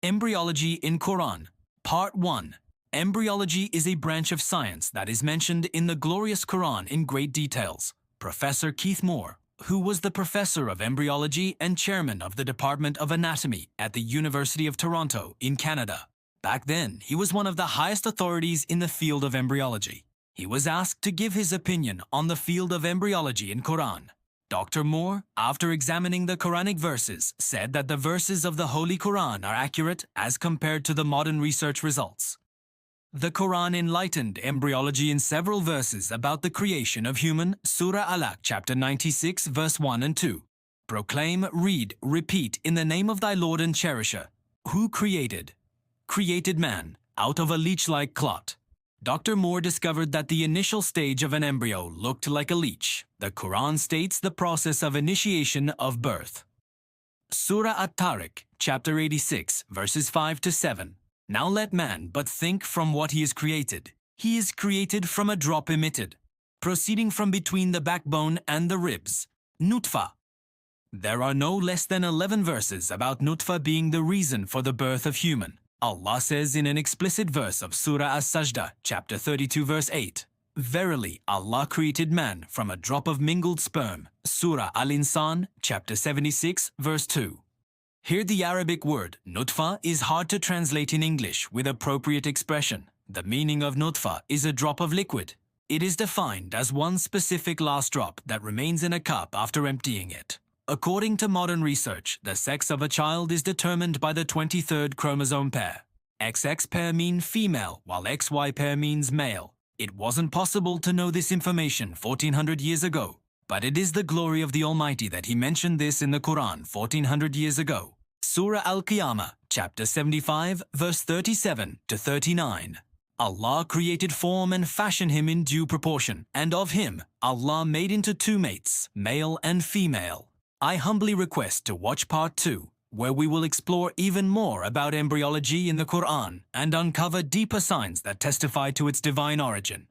Embryology in Quran. Part 1. Embryology is a branch of science that is mentioned in the glorious Quran in great details. Professor Keith Moore, who was the professor of embryology and chairman of the Department of Anatomy at the University of Toronto in Canada. Back then, he was one of the highest authorities in the field of embryology. He was asked to give his opinion on the field of embryology in Quran. Dr. Moore, after examining the Quranic verses, said that the verses of the Holy Quran are accurate as compared to the modern research results. The Quran enlightened embryology in several verses about the creation of human. Sura Alaq chapter 96 verse 1 and 2. Proclaim, read, repeat in the name of thy Lord and Cherisher, who created man out of a leech-like clot. Dr. Moore discovered that the initial stage of an embryo looked like a leech. The Quran states the process of initiation of birth. Surah At-Tariq, chapter 86, verses 5 to 7. Now let man but think from what he is created. He is created from a drop emitted, proceeding from between the backbone and the ribs. Nutfa. There are no less than 11 verses about Nutfa being the reason for the birth of human. Allah says in an explicit verse of Surah As-Sajdah, chapter 32, verse 8, Verily, Allah created man from a drop of mingled sperm. Surah Al-Insan, chapter 76, verse 2. Here the Arabic word nutfa is hard to translate in English with appropriate expression. The meaning of nutfa is a drop of liquid. It is defined as one specific last drop that remains in a cup after emptying it. According to modern research, the sex of a child is determined by the 23rd chromosome pair. XX pair mean female, while XY pair means male. It wasn't possible to know this information 1400 years ago, but it is the glory of the Almighty that He mentioned this in the Quran 1400 years ago. Surah Al-Qiyamah, chapter 75, verse 37 to 39. Allah created form and fashioned him in due proportion, and of him Allah made into two mates, male and female. I humbly request to watch part 2, where we will explore even more about embryology in the Quran and uncover deeper signs that testify to its divine origin.